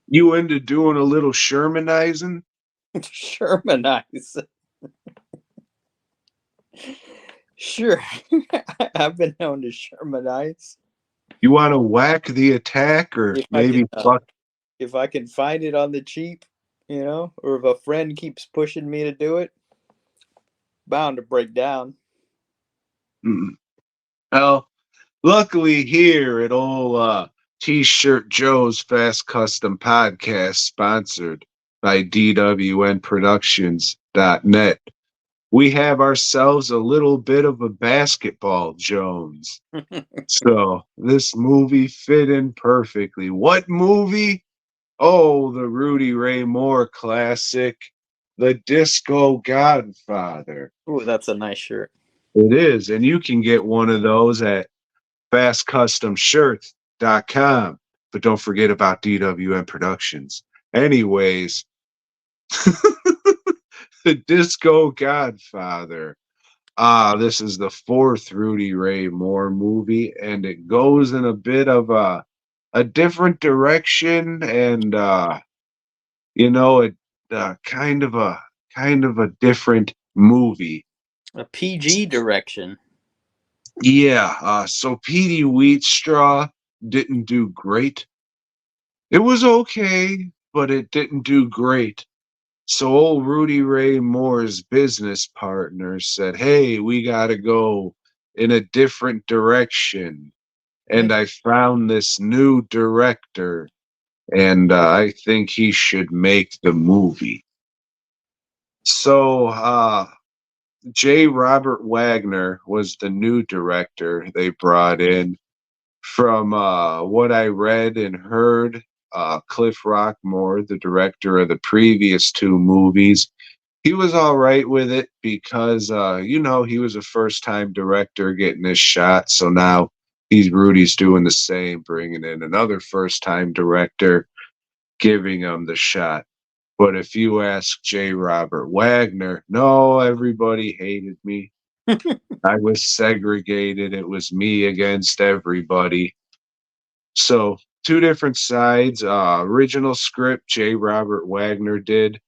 You into doing a little Shermanizing? Shermanize. Sure. I've been known to Shermanize. You want to whack the attack or If I can maybe fuck? if I can find it on the cheap, or if a friend keeps pushing me to do it, bound to break down. Mm. Well, luckily here at old T-Shirt Joe's Fast Custom Podcast, sponsored by DWNProductions.net, we have ourselves a little bit of a basketball Jones. So this movie fit in perfectly. What movie? Oh, the Rudy Ray Moore classic, The Disco Godfather. Ooh, that's a nice shirt. It is, and you can get one of those at fastcustomshirts.com. But don't forget about DWN Productions. Anyways, The Disco Godfather. This is the fourth Rudy Ray Moore movie, and it goes in a bit of a different direction, and it kind of a different movie. A PG direction. Yeah, so Petey Wheatstraw didn't do great. It was okay, but it didn't do great. So old Rudy Ray Moore's business partner said, "Hey, we got to go in a different direction." And I found this new director, and I think he should make the movie. So J. Robert Wagner was the new director they brought in. From what I read and heard, Cliff Rockmore, the director of the previous two movies, he was all right with it because, he was a first time director getting his shot. So now Rudy's doing the same, bringing in another first time director, giving him the shot. But if you ask J. Robert Wagner, no, everybody hated me. I was segregated. It was me against everybody. So two different sides. Original script J. Robert Wagner did.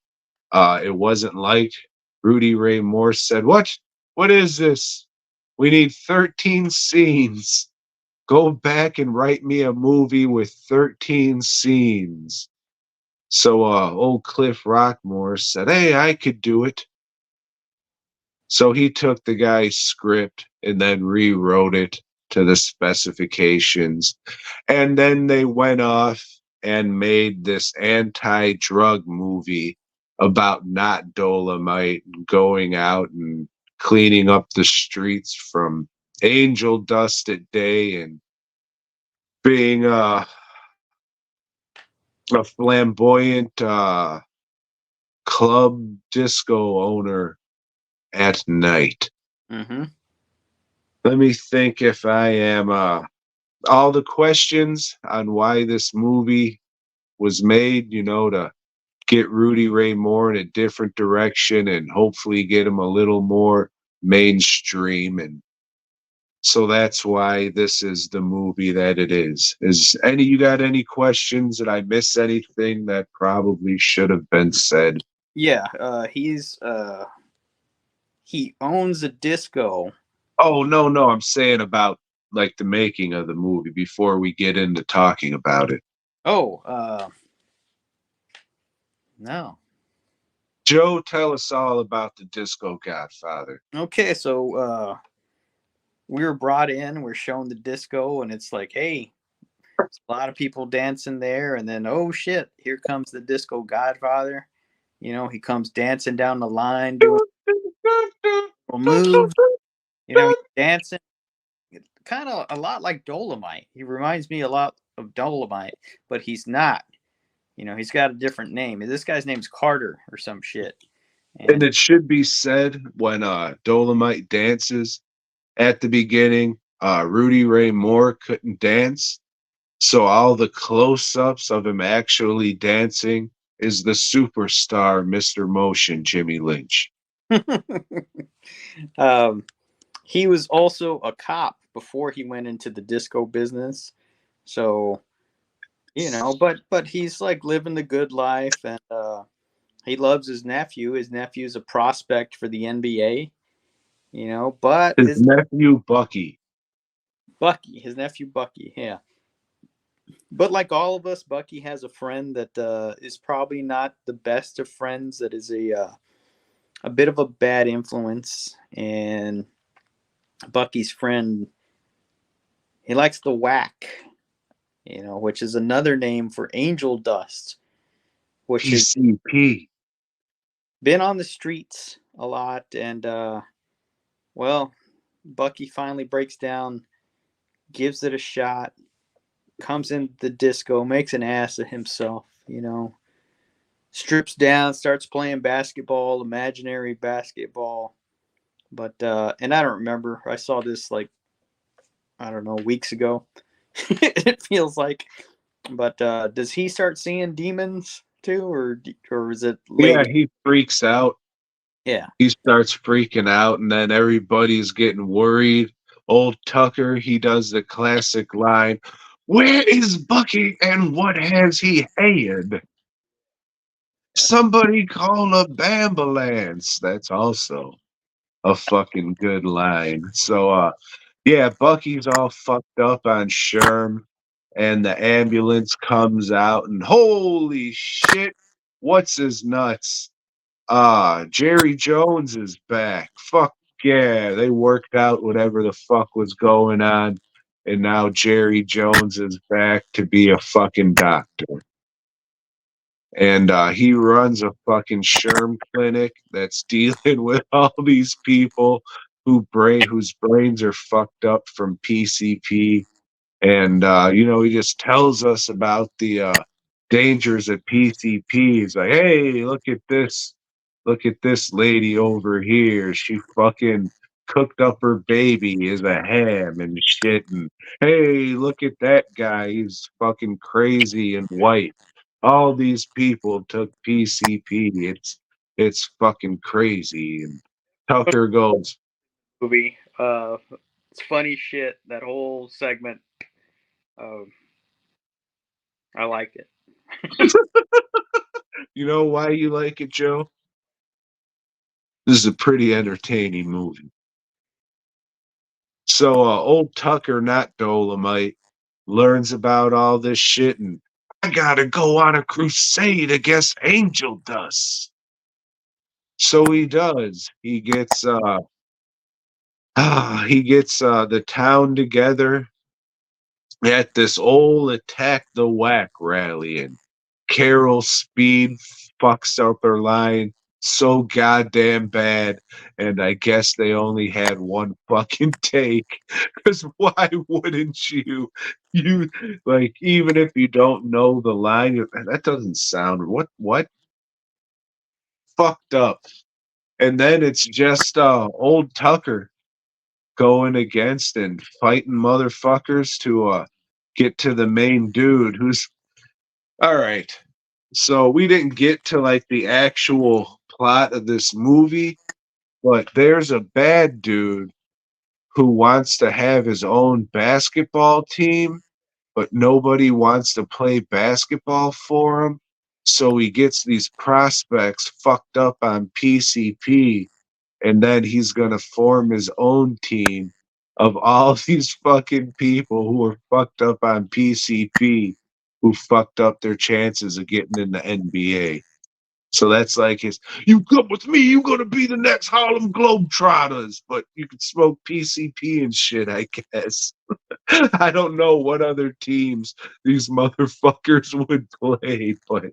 It wasn't like Rudy Ray Moore said, "What? What is this? We need 13 scenes. Go back and write me a movie with 13 scenes." So old Cliff Rockmore said, "Hey, I could do it." So he took the guy's script and then rewrote it to the specifications. And then they went off and made this anti drug movie about not Dolomite going out and cleaning up the streets from angel dust at day and being a flamboyant club disco owner at night. Mm-hmm. Let me think if I am all the questions on why this movie was made, to get Rudy Ray Moore in a different direction and hopefully get him a little more mainstream. And so that's why this is the movie that it is. You got any questions? Did I miss anything that probably should have been said? Yeah, he owns a disco. Oh, no, no, I'm saying about like the making of the movie before we get into talking about it. Oh, no. Joe, tell us all about the Disco Godfather. Okay, so we were brought in, we're shown the disco, and it's like, hey, there's a lot of people dancing there, and then oh shit, here comes the disco Godfather. He comes dancing down the line, doing moves. He's dancing, kind of a lot like Dolomite. He reminds me a lot of Dolomite, but he's not. He's got a different name. This guy's name's Carter or some shit. And And it should be said when Dolomite dances at the beginning, Rudy Ray Moore couldn't dance. So all the close ups of him actually dancing is the superstar Mr. Motion, Jimmy Lynch. um, he was also a cop before he went into the disco business. So but he's like living the good life, and he loves his nephew. His nephew's a prospect for the NBA. But His his nephew Bucky. His nephew Bucky, yeah. But like all of us, Bucky has a friend that is probably not the best of friends. That is a bit of a bad influence, and Bucky's friend, he likes the whack, which is another name for angel dust, which has PCP. been on the streets a lot. And well, Bucky finally breaks down, gives it a shot, comes in the disco, makes an ass of himself, strips down, starts playing basketball, imaginary basketball. But and I don't remember. I saw this like, I don't know, weeks ago. It feels like. But does he start seeing demons too, or is it Yeah, lady? he freaks out. Yeah, He starts freaking out, and then everybody's getting worried. Old Tucker, he does the classic line, "Where is Bucky and what has he had? Somebody call a bambulance." That's also a fucking good line. So, yeah, Bucky's all fucked up on Sherm, and the ambulance comes out, and holy shit, what's his nuts? Jerry Jones is back. Fuck yeah. They worked out whatever the fuck was going on. And now Jerry Jones is back to be a fucking doctor. And he runs a fucking Sherm clinic that's dealing with all these people whose brains are fucked up from PCP. And he just tells us about the dangers of PCP. He's like, hey, look at this lady over here. She fucking cooked up her baby as a ham and shit. And hey, look at that guy. He's fucking crazy and white. All these people took PCP. It's fucking crazy. And Tucker goes, movie. It's funny shit. That whole segment. Um, I liked it. you know why you like it, Joe? This is a pretty entertaining movie. So old Tucker, not Dolomite, learns about all this shit, and I gotta go on a crusade against angel dust. So he does. He gets the town together at this old Attack the Whack rally, and Carol Speed fucks up her line so goddamn bad, and I guess they only had one fucking take. Because why wouldn't you? You like even if you don't know the line, that doesn't sound what fucked up. And then it's just old Tucker going against and fighting motherfuckers to get to the main dude who's all right. So we didn't get to like the actual plot of this movie, but there's a bad dude who wants to have his own basketball team, but nobody wants to play basketball for him. So he gets these prospects fucked up on PCP, and then he's going to form his own team of all these fucking people who are fucked up on PCP who fucked up their chances of getting in the NBA. So that's like his, you come with me, you're going to be the next Harlem Globetrotters, but you can smoke PCP and shit, I guess. I don't know what other teams these motherfuckers would play, but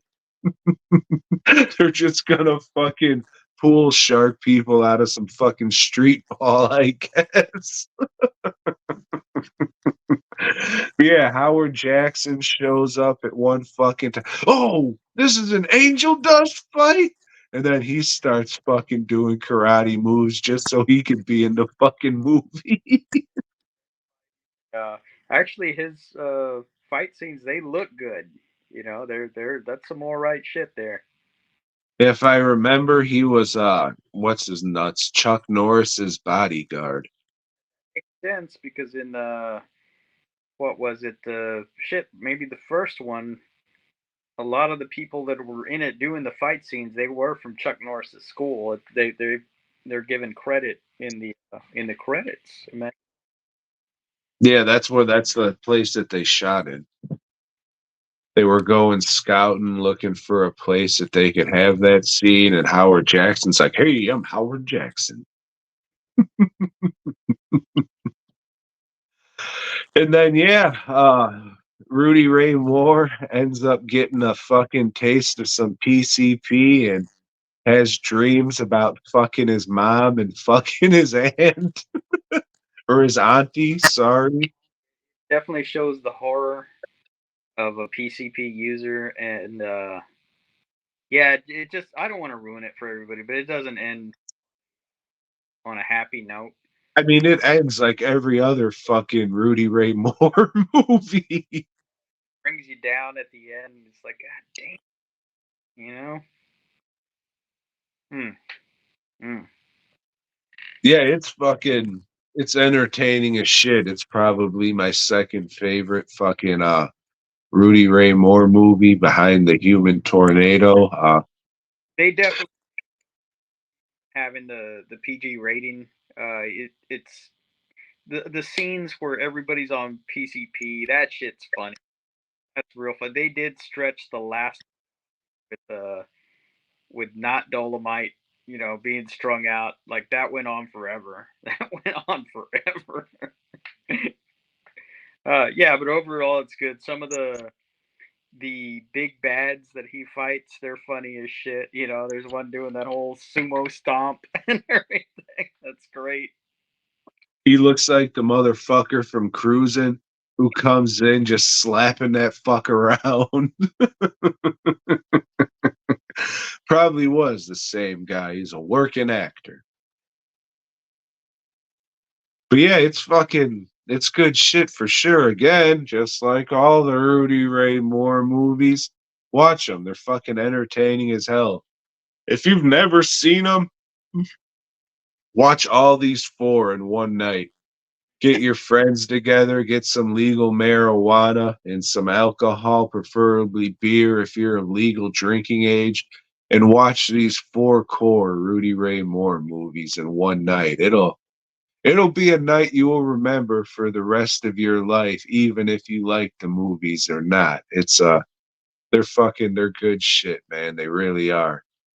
they're just gonna fucking pool shark people out of some fucking street ball, I guess. Yeah, Howard Jackson shows up at one fucking time. Oh, this is an angel dust fight? And then he starts fucking doing karate moves just so he could be in the fucking movie. Uh, Actually, his fight scenes, they look good. They're that's some all right shit there. If I remember, he was what's his nuts? Chuck Norris's bodyguard. Makes sense because in what was it? The shit, maybe the first one. A lot of the people that were in it doing the fight scenes, they were from Chuck Norris's school. They're given credit in the credits. Yeah, that's the place that they shot in. They were going scouting, looking for a place that they could have that scene, and Howard Jackson's like, "Hey, I'm Howard Jackson." And then Rudy Ray Moore ends up getting a fucking taste of some PCP and has dreams about fucking his mom and fucking his aunt or his auntie. Sorry. Definitely shows the horror of a PCP user, and yeah, it just I don't want to ruin it for everybody, but it doesn't end on a happy note. I mean, it ends like every other fucking Rudy Ray Moore movie. Brings you down at the end. It's like, God damn, you know. Hmm. Hmm. Yeah, it's entertaining as shit. It's probably my second favorite fucking Rudy Ray Moore movie behind The Human Tornado. They definitely having the PG rating. It's the scenes where everybody's on PCP. That shit's funny. That's real fun. They did stretch the last with not Dolomite, being strung out. Like that went on forever. That went on forever. Yeah, but overall it's good. Some of the big bads that he fights, they're funny as shit. There's one doing that whole sumo stomp and everything. That's great. He looks like the motherfucker from Cruising who comes in just slapping that fuck around. Probably was the same guy. He's a working actor. But yeah, it's good shit for sure. Again, just like all the Rudy Ray Moore movies, watch them. They're fucking entertaining as hell. If you've never seen them, watch all these four in one night. Get your friends together, get some legal marijuana and some alcohol, preferably beer if you're of legal drinking age, and watch these four core Rudy Ray Moore movies in one night. It'll be a night you will remember for the rest of your life, even if you like the movies or not. They're good shit, man. They really are.